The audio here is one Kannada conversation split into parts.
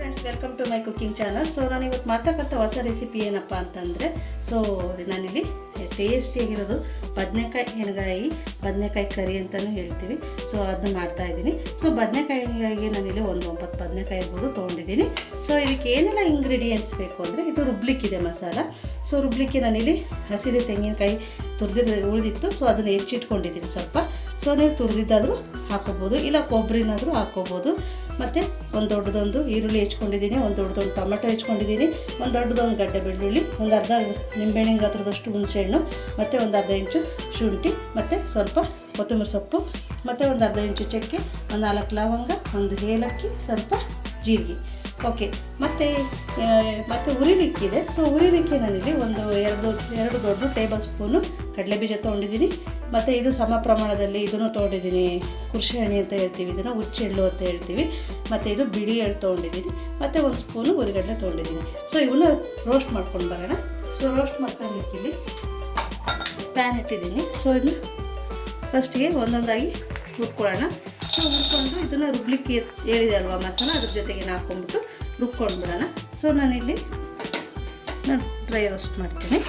Friends, welcome to my cooking channel. So ನಾನು ಇವತ್ತು ಮಾಡ್ತಕ್ಕಂಥ ಹೊಸ ರೆಸಿಪಿ ಏನಪ್ಪ ಅಂತಂದರೆ, ಸೊ ನಾನಿಲ್ಲಿ ಟೇಸ್ಟಿಯಾಗಿರೋದು ಬದನೆಕಾಯಿ ಕರಿ ಅಂತಲೂ ಹೇಳ್ತೀವಿ. ಸೊ ಅದನ್ನ ಮಾಡ್ತಾಯಿದ್ದೀನಿ. ಸೊ ಬದನೆಕಾಯಿಗಾಗಿ ನಾನಿಲ್ಲಿ ಒಂದು 9 ಬದನೆಕಾಯಿ ಇರ್ಬೋದು ತೊಗೊಂಡಿದ್ದೀನಿ. ಸೊ ಇದಕ್ಕೆ ಏನೆಲ್ಲ ಇಂಗ್ರೀಡಿಯೆಂಟ್ಸ್ ಬೇಕು ಅಂದರೆ, ಇದು ರುಬ್ಲಿಕ್ಕಿದೆ ಮಸಾಲ. ಸೊ ರುಬ್ಲಿಕ್ಕೆ ನಾನಿಲ್ಲಿ ಹಸಿರು ತೆಂಗಿನಕಾಯಿ ಉಳಿದಿತ್ತು. ಸೊ ಅದನ್ನು ಹೆಚ್ಚಿಟ್ಕೊಂಡಿದ್ದೀನಿ ಸ್ವಲ್ಪ. ಸೊ ನೀವು ತುರಿದಿದ್ದಾದರೂ ಹಾಕೋಬೋದು, ಇಲ್ಲ ಕೊಬ್ಬರಿನಾದರೂ ಹಾಕ್ಕೋಬೋದು. ಮತ್ತು ಒಂದು ದೊಡ್ಡದೊಂದು ಈರುಳ್ಳಿ ಹೆಚ್ಕೊಂಡಿದ್ದೀನಿ, ಒಂದು ದೊಡ್ಡದೊಂದು ಟೊಮೆಟೊ ಹೆಚ್ಕೊಂಡಿದ್ದೀನಿ, ಒಂದು ದೊಡ್ಡದೊಂದು ಗಡ್ಡೆ ಬೆಳ್ಳುಳ್ಳಿ, ಒಂದು ಅರ್ಧ ನಿಂಬೆಹಣ್ಣಿನ ಗಾತ್ರದಷ್ಟು ಹುಣಸೆಹಣ್ಣು, ಮತ್ತು ಒಂದು ಅರ್ಧ ಇಂಚು ಶುಂಠಿ, ಮತ್ತು ಸ್ವಲ್ಪ ಕೊತ್ತಂಬರಿ ಸೊಪ್ಪು, ಮತ್ತು ಒಂದು ಅರ್ಧ ಇಂಚು ಚಕ್ಕೆ, ಒಂದು 4 ಲವಂಗ, ಒಂದು ಏಲಕ್ಕಿ, ಸ್ವಲ್ಪ ಜೀರಿಗೆ. ಓಕೆ, ಮತ್ತು ಉರಿಲಿಕ್ಕಿದೆ. ಸೊ ಉರಿಲಿಕ್ಕೆ ನಾನಿಲ್ಲಿ ಎರಡು ದೊಡ್ಡ ಟೇಬಲ್ ಸ್ಪೂನು ಕಡಲೆಬೀಜ ತೊಗೊಂಡಿದ್ದೀನಿ. ಮತ್ತು ಇದು ಸಮ ಪ್ರಮಾಣದಲ್ಲಿ ಇದನ್ನು ತೊಗೊಂಡಿದ್ದೀನಿ. ಕುರ್ಷಿಹಣ್ಣಿ ಅಂತ ಹೇಳ್ತೀವಿ, ಇದನ್ನು ಹುಚ್ಚೆಳ್ಳು ಅಂತ ಹೇಳ್ತೀವಿ. ಮತ್ತು ಇದು ಬಿಡಿ ಎಳ್ಳು ತೊಗೊಂಡಿದ್ದೀನಿ. ಮತ್ತು ಒಂದು ಸ್ಪೂನು ಉರಿಗಡ್ಲೆ ತೊಗೊಂಡಿದ್ದೀನಿ. ಸೊ ಇವನ್ನ ರೋಸ್ಟ್ ಮಾಡ್ಕೊಂಡು ಬರೋಣ. ಸೊ ರೋಸ್ಟ್ ಮಾಡ್ಕೊಳ್ಳಿಕ್ಕೆ ಇಲ್ಲಿ ಪ್ಯಾನ್ ಇಟ್ಟಿದ್ದೀನಿ. ಸೊ ಇದನ್ನ ಫಸ್ಟಿಗೆ ಒಂದೊಂದಾಗಿ ಹುರ್ಕೊಳ್ಳೋಣ. ಸೊ ಹುರ್ಕೊಂಡು ಇದನ್ನು ರುಬ್ಲಿಕ್ಕೆ ಹೇಳಿದೆ ಅಲ್ವಾ ಮಸಾಲ, ಅದ್ರ ಜೊತೆಗೆ ಹಾಕ್ಕೊಂಡ್ಬಿಟ್ಟು ರುಬ್ಕೊಂಡು ಬಿಡೋಣ. ಸೊ ನಾನು ಡ್ರೈ ರೋಸ್ಟ್ ಮಾಡ್ತೀನಿ.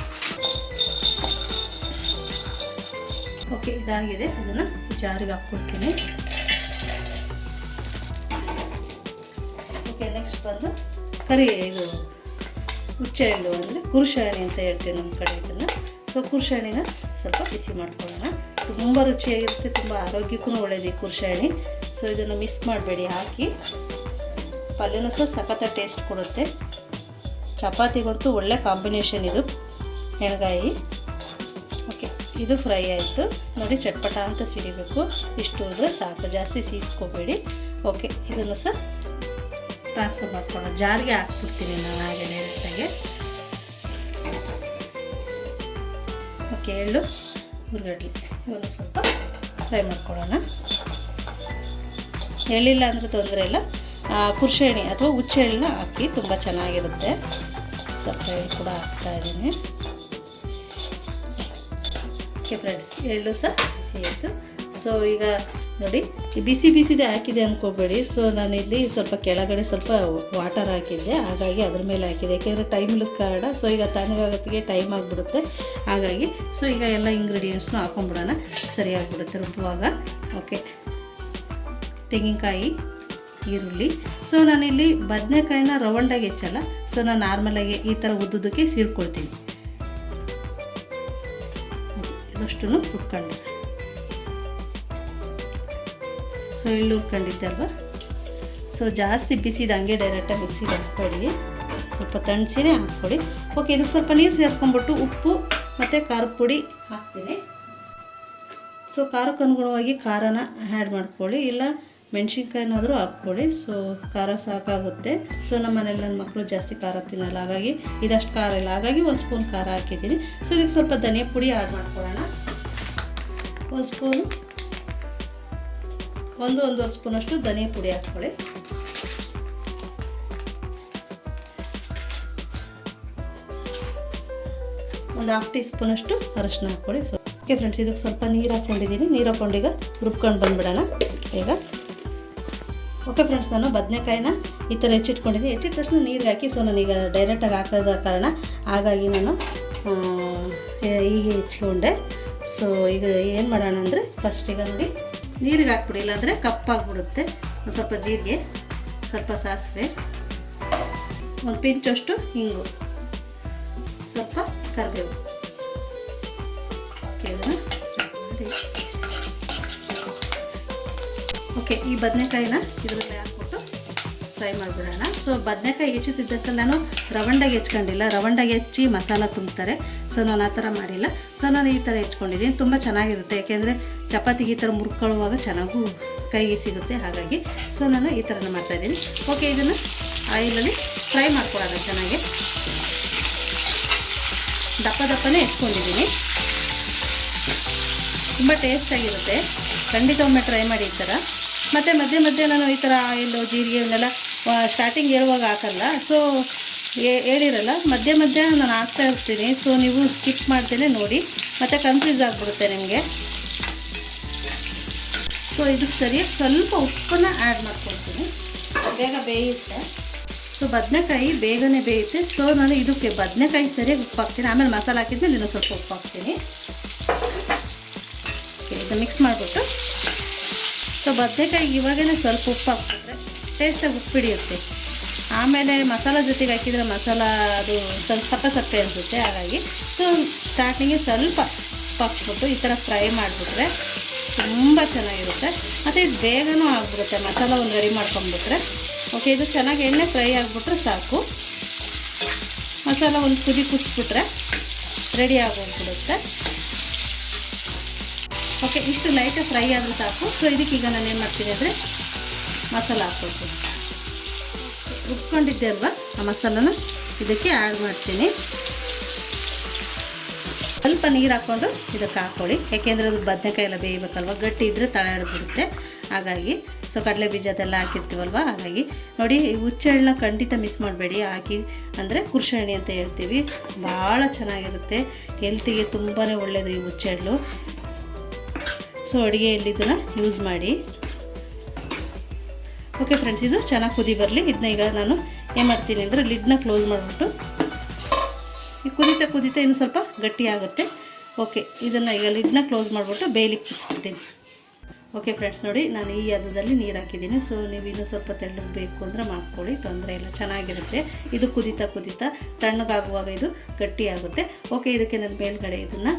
ಓಕೆ, ಇದಾಗಿದೆ. ಇದನ್ನು ಜಾರಿಗೆ ಹಾಕ್ಕೊಡ್ತೀನಿ. ಓಕೆ, ನೆಕ್ಸ್ಟ್ ಬಂದು ಇದು ಹುಚ್ಚೆಳ್ಳು ಅಂದರೆ ಕುರ್ಷಿಹಣ್ಣಿ ಅಂತ ಹೇಳ್ತೀವಿ ನಮ್ಮ ಕಡೆ ಇದನ್ನು. ಸೊ ಕುರ್ಷಿಹಣ್ಣಿನ ಸ್ವಲ್ಪ ಬಿಸಿ ಮಾಡ್ಕೊಳ್ಳೋಣ. ತುಂಬ ರುಚಿಯಾಗಿರುತ್ತೆ, ತುಂಬ ಆರೋಗ್ಯಕ್ಕೂ ಒಳ್ಳೆಯದು ಈ ಕುರ್ಷಿಹಣ್ಣಿ. ಸೊ ಇದನ್ನು ಮಿಸ್ ಮಾಡಬೇಡಿ, ಹಾಕಿ. ಪಲ್ಯನೂ ಸಹ ಸಖತ್ತ ಟೇಸ್ಟ್ ಕೊಡುತ್ತೆ. ಚಪಾತಿಗಂತೂ ಒಳ್ಳೆ ಕಾಂಬಿನೇಷನ್ ಇದು ಎಣ್ಗಾಯಿ. ಓಕೆ, ಇದು ಫ್ರೈ ಆಯಿತು ನೋಡಿ, ಚಟ್ಪಟ ಅಂತ ಸಿಡಿಬೇಕು. ಇಷ್ಟು ಹೋದರೆ ಸಾಕು, ಜಾಸ್ತಿ ಸೀಸ್ಕೋಬೇಡಿ. ಓಕೆ, ಇದನ್ನು ಸಹ ಟ್ರಾನ್ಸ್ಫರ್ ಮಾಡ್ಕೊಳ್ಳೋಣ. ಜಾರಿಗೆ ಹಾಕ್ಬಿಡ್ತೀನಿ ನಾನು ಹಾಗೆ ಡೈರೆಕ್ಟಾಗಿ. ಓಕೆ, ಎಳ್ಳು ಉರ್ಗಡ್ಲೆ ಇವನ್ನು ಸ್ವಲ್ಪ ಫ್ರೈ ಮಾಡ್ಕೊಳ್ಳೋಣ. ಎಳ್ಳಿಲ್ಲ ಅಂದರೆ ತೊಂದರೆ ಇಲ್ಲ, ಕುರ್ಷಿಹಣ್ಣಿ ಅಥವಾ ಹುಚ್ಚೆಳ್ಳನ್ನ ಹಾಕಿ, ತುಂಬ ಚೆನ್ನಾಗಿರುತ್ತೆ. ಸ್ವಲ್ಪ ಎಳ್ಳು ಕೂಡ ಹಾಕ್ತಾಯಿದ್ದೀನಿ. ಓಕೆ ಫ್ರೆಂಡ್ಸ್, ಎಳ್ಳು ಸಹ ಬಿಸಿ ಆಯಿತು. ಸೊ ಈಗ ನೋಡಿ, ಬಿಸಿದೇ ಹಾಕಿದೆ ಅಂದ್ಕೋಬೇಡಿ. ಸೊ ನಾನಿಲ್ಲಿ ಸ್ವಲ್ಪ ಕೆಳಗಡೆ ಸ್ವಲ್ಪ ವಾಟರ್ ಹಾಕಿದ್ದೆ, ಹಾಗಾಗಿ ಅದ್ರ ಮೇಲೆ ಹಾಕಿದೆ. ಯಾಕೆಂದರೆ ಟೈಮ್ ಕಾರಣ. ಸೊ ಈಗ ತಣ್ಣಗಾಗೋತ್ತಿಗೆ ಟೈಮ್ ಆಗಿಬಿಡುತ್ತೆ, ಹಾಗಾಗಿ. ಸೊ ಈಗ ಎಲ್ಲ ಇಂಗ್ರೀಡಿಯೆಂಟ್ಸ್ನು ಹಾಕೊಂಡ್ಬಿಡೋಣ, ಸರಿಯಾಗಿಬಿಡುತ್ತೆ ರುಬ್ಬುವಾಗ. ಓಕೆ, ತೆಂಗಿನಕಾಯಿ, ಈರುಳ್ಳಿ. ಸೊ ನಾನಿಲ್ಲಿ ಬದನೆಕಾಯಿನ ರೌಂಡಾಗಿ ಹೆಚ್ಚಲ್ಲ. ಸೊ ನಾನು ನಾರ್ಮಲಾಗಿ ಈ ಥರ ಉದ್ದುದಕ್ಕೆ ಸೀಳ್ಕೊಳ್ತೀನಿ. ಇದಷ್ಟು ಹುರ್ಕೊಂಡು, ಸೊ ಎಳ್ಳು ಹುರ್ಕೊಂಡಿದ್ದೆ ಅಲ್ವಾ. ಸೊ ಜಾಸ್ತಿ ಬಿಸಿದ ಹಂಗೆ ಡೈರೆಕ್ಟಾಗಿ ಮಿಕ್ಸಿಗೆ ಹಾಕ್ಕೊಳ್ಳಿ, ಸ್ವಲ್ಪ ತಣಿಸಿನೇ ಹಾಕ್ಕೊಳ್ಳಿ. ಓಕೆ, ಇದಕ್ಕೆ ಸ್ವಲ್ಪ ನೀರು ಸೇರ್ಕೊಂಡ್ಬಿಟ್ಟು ಉಪ್ಪು ಮತ್ತು ಖಾರದ ಪುಡಿ ಹಾಕ್ತೀನಿ. ಸೊ ಖಾರಕ್ಕೆ ಅನುಗುಣವಾಗಿ ಖಾರನ ಆ್ಯಡ್ ಮಾಡ್ಕೊಳ್ಳಿ, ಇಲ್ಲ ಮೆಣಸಿನ್ಕಾಯಿನಾದರೂ ಹಾಕ್ಕೊಳ್ಳಿ. ಸೊ ಖಾರ ಸಾಕಾಗುತ್ತೆ. ಸೊ ನಮ್ಮ ಮನೇಲಿ ನನ್ನ ಮಕ್ಕಳು ಜಾಸ್ತಿ ಖಾರ ತಿನ್ನಲ್ಲ, ಹಾಗಾಗಿ ಇದಷ್ಟು ಖಾರ ಇಲ್ಲ, ಹಾಗಾಗಿ 1 ಸ್ಪೂನ್ ಖಾರ ಹಾಕಿದ್ದೀನಿ. ಸೊ ಇದಕ್ಕೆ ಸ್ವಲ್ಪ ಧನಿಯಾ ಪುಡಿ ಆ್ಯಡ್ ಮಾಡ್ಕೊಳ್ಳೋಣ. 1 ಸ್ಪೂನು, ಒಂದೂವರೆ ಸ್ಪೂನಷ್ಟು ಧನಿಯಾ ಪುಡಿ ಹಾಕ್ಕೊಳ್ಳಿ. ಒಂದು 1/2 ಟೀ ಸ್ಪೂನಷ್ಟು ಅರಶಿನ ಹಾಕ್ಕೊಳ್ಳಿ. ಸೊ ಓಕೆ ಫ್ರೆಂಡ್ಸ್, ಇದಕ್ಕೆ ಸ್ವಲ್ಪ ನೀರು ಹಾಕ್ಕೊಂಡಿದ್ದೀನಿ. ನೀರು ಹಾಕ್ಕೊಂಡೀಗ ರುಬ್ಕೊಂಡು ಬಂದುಬಿಡೋಣ ಈಗ. ಓಕೆ ಫ್ರೆಂಡ್ಸ್, ನಾನು ಬದನೆಕಾಯಿನ ಈ ಥರ ಹೆಚ್ಚಿಟ್ಕೊಂಡಿದ್ದೀನಿ. ಹೆಚ್ಚಿದ ತಕ್ಷಣ ನೀರಿಗೆ ಹಾಕಿ. ಸೊ ನಾನೀಗ ಡೈರೆಕ್ಟಾಗಿ ಹಾಕೋದ ಕಾರಣ ಹಾಗಾಗಿ ನಾನು ಹೀಗೆ ಹೆಚ್ಕೊಂಡೆ. ಸೊ ಈಗ ಏನು ಮಾಡೋಣ ಅಂದರೆ, ಫಸ್ಟ್ ಈಗ ನೋಡಿ ನೀರಿಗೆ ಹಾಕ್ಬಿಡಿ, ಇಲ್ಲಾಂದರೆ ಕಪ್ಪಾಗಿಬಿಡುತ್ತೆ. ಸ್ವಲ್ಪ ಜೀರಿಗೆ, ಸ್ವಲ್ಪ ಸಾಸಿವೆ, ಒಂದು ಪಿಂಚಷ್ಟು ಹಿಂಗು, ಸ್ವಲ್ಪ ಕರಿಬೇವು. ಓಕೆ, ಇದನ್ನು ಓಕೆ, ಈ ಬದನೆಕಾಯಿನ ಇದರಲ್ಲೇ ಹಾಕ್ಬಿಟ್ಟು ಫ್ರೈ ಮಾಡಿಬಿಡೋಣ. ಸೊ ಬದನೆಕಾಯಿ ಹೆಚ್ಚುತ್ತಿದ್ದಕ್ಕಲ್ಲಿ ನಾನು ರವಂಡಾಗಿ ಹೆಚ್ಕೊಂಡಿಲ್ಲ. ರವಂಡಾಗಿ ಹೆಚ್ಚಿ ಮಸಾಲ ತುಂಬ್ತಾರೆ. ಸೊ ನಾನು ಆ ಥರ ಮಾಡಿಲ್ಲ. ಸೊ ನಾನು ಈ ಥರ ಹೆಚ್ಕೊಂಡಿದ್ದೀನಿ. ತುಂಬ ಚೆನ್ನಾಗಿರುತ್ತೆ, ಯಾಕೆಂದರೆ ಚಪಾತಿಗೆ ಈ ಥರ ಮುರ್ಕೊಳ್ಳುವಾಗ ಚೆನ್ನಾಗೂ ಕೈಗೆ ಸಿಗುತ್ತೆ, ಹಾಗಾಗಿ. ಸೊ ನಾನು ಈ ಥರನೇ ಮಾಡ್ತಾಯಿದ್ದೀನಿ. ಓಕೆ, ಇದನ್ನು ಆಯಿಲಲ್ಲಿ ಫ್ರೈ ಮಾಡ್ಕೊಳ್ಳೋಣ ಚೆನ್ನಾಗಿ. ದಪ್ಪನೇ ಹೆಚ್ಕೊಂಡಿದ್ದೀನಿ. ತುಂಬ ಟೇಸ್ಟಾಗಿರುತ್ತೆ, ಖಂಡಿತ ಒಮ್ಮೆ ಟ್ರೈ ಮಾಡಿ ಈ ಥರ. ಮತ್ತು ಮಧ್ಯೆ ನಾನು ಈ ಥರ ಆಯಿಲು, ಜೀರಿಗೆ ಇವನ್ನೆಲ್ಲ ಸ್ಟಾರ್ಟಿಂಗ್ ಹೇಳುವಾಗ ಹಾಕಲ್ಲ. ಸೊ ಹೇಳಿರಲ್ಲ, ಮಧ್ಯೆ ನಾನು ಹಾಕ್ತಾ ಇರ್ತೀನಿ. ಸೊ ನೀವು ಸ್ಕಿಪ್ ಮಾಡ್ತೇನೆ ನೋಡಿ, ಮತ್ತು ಕನ್ಫ್ಯೂಸ್ ಆಗಿಬಿಡುತ್ತೆ ನಿಮಗೆ. ಸೊ ಇದಕ್ಕೆ ಸರಿಯಾಗಿ ಸ್ವಲ್ಪ ಉಪ್ಪನ್ನು ಆ್ಯಡ್ ಮಾಡ್ಕೊಳ್ತೀನಿ, ಬೇಗ ಬೇಯುತ್ತೆ. ಸೊ ಬದನೆಕಾಯಿ ಬೇಗನೆ ಬೇಯುತ್ತೆ. ಸೊ ನಾನು ಇದಕ್ಕೆ ಬದನೆಕಾಯಿ ಸರಿಯಾಗಿ ಉಪ್ಪು ಹಾಕ್ತೀನಿ, ಆಮೇಲೆ ಮಸಾಲೆ ಹಾಕಿದ್ಮೇಲೆ ಇನ್ನೂ ಸ್ವಲ್ಪ ಉಪ್ಪು ಹಾಕ್ತೀನಿ. ಇದು ಮಿಕ್ಸ್ ಮಾಡಿಬಿಟ್ಟು ಸೊ ಬದನೆಕಾಯಿಗೆ ಇವಾಗಲೇ ಸ್ವಲ್ಪ ಉಪ್ಪು ಹಾಕ್ಬಿಟ್ರೆ ಟೇಸ್ಟಾಗಿ ಉಪ್ಪು ಹಿಡಿಯುತ್ತೆ. ಆಮೇಲೆ ಮಸಾಲ ಜೊತೆಗೆ ಹಾಕಿದರೆ ಮಸಾಲ ಅದು ಸ್ವಲ್ಪ ಸಪ್ಪೆ ಅನಿಸುತ್ತೆ. ಹಾಗಾಗಿ ಸೊ ಸ್ಟಾರ್ಟಿಂಗಿಗೆ ಸ್ವಲ್ಪ ಉಪ್ಪು ಹಾಕ್ಬಿಟ್ಟು ಈ ಥರ ಫ್ರೈ ಮಾಡಿಬಿಟ್ರೆ ತುಂಬ ಚೆನ್ನಾಗಿರುತ್ತೆ. ಮತ್ತು ಇದು ಬೇಗನೂ ಆಗಿಬಿಡುತ್ತೆ ಮಸಾಲ ಒಂದು ರೆಡಿ ಮಾಡ್ಕೊಂಬಿಟ್ರೆ. ಓಕೆ, ಇದು ಚೆನ್ನಾಗಿ ಎಣ್ಣೆ ಫ್ರೈ ಆಗಿಬಿಟ್ರೆ ಸಾಕು. ಮಸಾಲ ಒಂದು ಕುದಿಸ್ಬಿಟ್ರೆ ರೆಡಿ ಆಗೋಗ್ಬಿಡುತ್ತೆ. ಓಕೆ, ಇಷ್ಟು ಲೈಟಾಗಿ ಫ್ರೈ ಆದರೆ ಸಾಕು. ಸೊ ಇದಕ್ಕೀಗ ನಾನು ಏನು ಮಾಡ್ತೀನಿ ಅಂದರೆ ಮಸಾಲ ಹಾಕ್ಬೇಕು. ರುಬ್ಕೊಂಡಿದ್ದೆ ಅಲ್ವಾ ಆ ಮಸಾಲನ ಇದಕ್ಕೆ ಆ್ಯಡ್ ಮಾಡ್ತೀನಿ. ಸ್ವಲ್ಪ ನೀರು ಹಾಕ್ಕೊಂಡು ಇದಕ್ಕೆ ಹಾಕ್ಕೊಳ್ಳಿ, ಯಾಕೆಂದರೆ ಅದು ಬದನೆಕಾಯಿ ಎಲ್ಲ ಬೇಯಬೇಕಲ್ವ, ಗಟ್ಟಿ ಇದ್ದರೆ ತಳಾಡ್ಬಿಡುತ್ತೆ. ಹಾಗಾಗಿ ಸೊ ಕಡಲೆ ಬೀಜ ಅದೆಲ್ಲ ಹಾಕಿರ್ತೀವಲ್ವ, ಹಾಗಾಗಿ ನೋಡಿ ಹುಚ್ಚೆಳ್ಳನ್ನ ಖಂಡಿತ ಮಿಸ್ ಮಾಡಬೇಡಿ. ಹಾಕಿ ಅಂದರೆ ಕುರ್ಷಣಿ ಅಂತ ಹೇಳ್ತೀವಿ, ಭಾಳ ಚೆನ್ನಾಗಿರುತ್ತೆ, ಹೆಲ್ತಿಗೆ ತುಂಬಾ ಒಳ್ಳೆಯದು ಈ ಹುಚ್ಚೆಳ್ಳು. ಸೊ ಅಡುಗೆಯಲ್ಲಿ ಇದನ್ನು ಯೂಸ್ ಮಾಡಿ. ಓಕೆ ಫ್ರೆಂಡ್ಸ್, ಇದು ಚೆನ್ನಾಗಿ ಕುದಿ ಬರಲಿ. ಇದನ್ನ ಈಗ ನಾನು ಏನು ಮಾಡ್ತೀನಿ ಅಂದರೆ ಲಿಡ್ನ ಕ್ಲೋಸ್ ಮಾಡಿಬಿಟ್ಟು ಈ ಕುದೀತಾ ಇನ್ನೂ ಸ್ವಲ್ಪ ಗಟ್ಟಿ ಆಗುತ್ತೆ. ಓಕೆ, ಇದನ್ನು ಈಗ ಲಿಡ್ನ ಕ್ಲೋಸ್ ಮಾಡಿಬಿಟ್ಟು ಬೇಯಲಿಕ್ಕೆ ಇಡ್ತೀನಿ. ಓಕೆ ಫ್ರೆಂಡ್ಸ್, ನೋಡಿ ನಾನು ಈ ಹದದಲ್ಲಿ ನೀರು ಹಾಕಿದ್ದೀನಿ. ಸೊ ನೀವು ಇನ್ನೂ ಸ್ವಲ್ಪ ತೆಳ್ಳಗೆ ಬೇಕು ಅಂದರೆ ಮಾಡ್ಕೊಳ್ಳಿ, ತೊಂದರೆ ಇಲ್ಲ, ಚೆನ್ನಾಗಿರುತ್ತೆ. ಇದು ಕುದೀತಾ ತಣ್ಣಗಾಗುವಾಗ ಇದು ಗಟ್ಟಿ ಆಗುತ್ತೆ. ಓಕೆ, ಇದಕ್ಕೆ ನಾನು ಮೇಲ್ಗಡೆ ಇದನ್ನು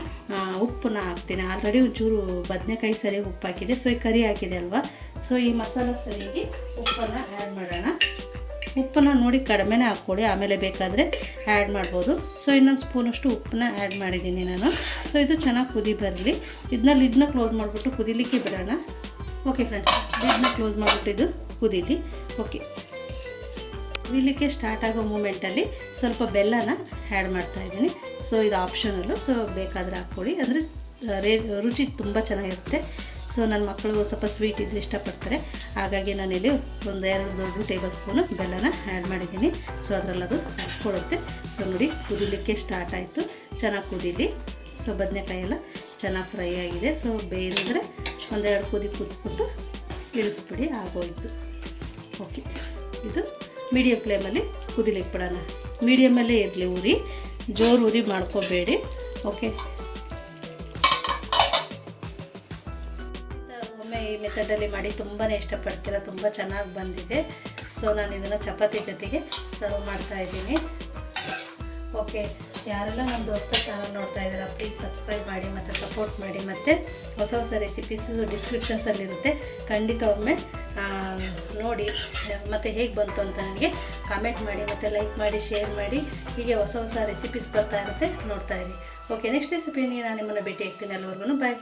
ಉಪ್ಪನ್ನ ಹಾಕ್ತೀನಿ. ಆಲ್ರೆಡಿ ಒಂಚೂರು ಬದನೆಕಾಯಿ ಸರಿಯಾಗಿ ಉಪ್ಪು ಹಾಕಿದೆ. ಸೊ ಈ ಕರಿ ಹಾಕಿದೆ ಅಲ್ವಾ, ಸೊ ಈ ಮಸಾಲ ಸರಿಯಾಗಿ ಉಪ್ಪನ್ನು ಆ್ಯಡ್ ಮಾಡೋಣ. ಉಪ್ಪನ್ನು ನೋಡಿ ಕಡಿಮೆನೇ ಹಾಕ್ಕೊಳ್ಳಿ, ಆಮೇಲೆ ಬೇಕಾದರೆ ಆ್ಯಡ್ ಮಾಡ್ಬೋದು. ಸೊ ಇನ್ನೊಂದು ಸ್ಪೂನಷ್ಟು ಉಪ್ಪನ್ನ ಆ್ಯಡ್ ಮಾಡಿದ್ದೀನಿ ನಾನು. ಸೊ ಇದು ಚೆನ್ನಾಗಿ ಕುದಿ ಬರಲಿ. ಇದನ್ನ ಲಿಡ್ನ ಕ್ಲೋಸ್ ಮಾಡಿಬಿಟ್ಟು ಕುದಿಲಿಕ್ಕೆ ಬಿಡೋಣ. ಓಕೆ ಫ್ರೆಂಡ್ಸ್, ಲಿಡ್ನ ಕ್ಲೋಸ್ ಮಾಡಿಬಿಟ್ಟು ಇದು ಕುದೀಲಿ. ಓಕೆ, ಕುದಿಲಿಕ್ಕೆ ಸ್ಟಾರ್ಟ್ ಆಗೋ ಮೂಮೆಂಟಲ್ಲಿ ಸ್ವಲ್ಪ ಬೆಲ್ಲನ ಆ್ಯಡ್ ಮಾಡ್ತಾಯಿದ್ದೀನಿ. ಸೊ ಇದು ಆಪ್ಷನಲ್ಲು, ಸೊ ಬೇಕಾದರೆ ಹಾಕ್ಕೊಳ್ಳಿ, ಅಂದರೆ ರುಚಿ ತುಂಬ ಚೆನ್ನಾಗಿರುತ್ತೆ. ಸೊ ನನ್ನ ಮಕ್ಕಳು ಸ್ವಲ್ಪ ಸ್ವೀಟ್ ಇದ್ರೆ ಇಷ್ಟಪಡ್ತಾರೆ, ಹಾಗಾಗಿ ನಾನಿಲ್ಲಿ ಒಂದು 2 ದೊಡ್ಡ ಟೇಬಲ್ ಸ್ಪೂನು ಬೆಲ್ಲನ ಆ್ಯಡ್ ಮಾಡಿದ್ದೀನಿ. ಸೊ ಅದರಲ್ಲದು ಹಾಕ್ಕೊಳ್ಳುತ್ತೆ. ಸೊ ನೋಡಿ ಕುದಿಲಿಕ್ಕೆ ಸ್ಟಾರ್ಟ್ ಆಯಿತು, ಚೆನ್ನಾಗಿ ಕುದೀಲಿ. ಸೊ ಬದನೆಕಾಯಿ ಎಲ್ಲ ಚೆನ್ನಾಗಿ ಫ್ರೈ ಆಗಿದೆ. ಸೊ ಬೇಯಿದ್ರೆ 1-2 ಕುದಿಸ್ಬಿಟ್ಟು ಇಳಿಸ್ಬಿಡಿ, ಆಗೋಯಿತು. ಓಕೆ, ಇದು ಮೀಡಿಯಮ್ ಫ್ಲೇಮಲ್ಲಿ ಕುದಿಲಿಕ್ಕೆ ಬಿಡೋಣ. ಮೀಡಿಯಮಲ್ಲೇ ಇರಲಿ ಉರಿ, ಜೋರು ಉರಿ ಮಾಡ್ಕೋಬೇಡಿ. ಓಕೆ, ಈ ಮೆಥಡಲ್ಲಿ ಮಾಡಿ ತುಂಬಾ ಇಷ್ಟಪಡ್ತೀರ, ತುಂಬ ಚೆನ್ನಾಗಿ ಬಂದಿದೆ. ಸೊ ನಾನು ಇದನ್ನು ಚಪಾತಿ ಜೊತೆಗೆ ಸರ್ವ್ ಮಾಡ್ತಾ ಇದ್ದೀನಿ. ಓಕೆ, ಯಾರೆಲ್ಲ ನಮ್ಮ ಹೊಸ ಚಾನಲ್ ನೋಡ್ತಾ ಇದ್ದೀರಾ ಪ್ಲೀಸ್ ಸಬ್ಸ್ಕ್ರೈಬ್ ಮಾಡಿ ಮತ್ತು ಸಪೋರ್ಟ್ ಮಾಡಿ. ಮತ್ತು ಹೊಸ ರೆಸಿಪೀಸು ಡಿಸ್ಕ್ರಿಪ್ಷನ್ಸಲ್ಲಿರುತ್ತೆ, ಖಂಡಿತ ಒಮ್ಮೆ ನೋಡಿ ಮತ್ತು ಹೇಗೆ ಬಂತು ಅಂತ ನನಗೆ ಕಾಮೆಂಟ್ ಮಾಡಿ ಮತ್ತು ಲೈಕ್ ಮಾಡಿ, ಶೇರ್ ಮಾಡಿ. ಹೀಗೆ ಹೊಸ ರೆಸಿಪೀಸ್ ಬರ್ತಾ ಇರುತ್ತೆ, ನೋಡ್ತಾ ಇರಿ. ಓಕೆ, ನೆಕ್ಸ್ಟ್ ರೆಸಿಪಿ ನಾನು ನಿಮ್ಮನ್ನು ಭೇಟಿ ಆಗ್ತೀನಿ. ಅಲ್ಲಿವರೆಗೂ ಬಾಯ್.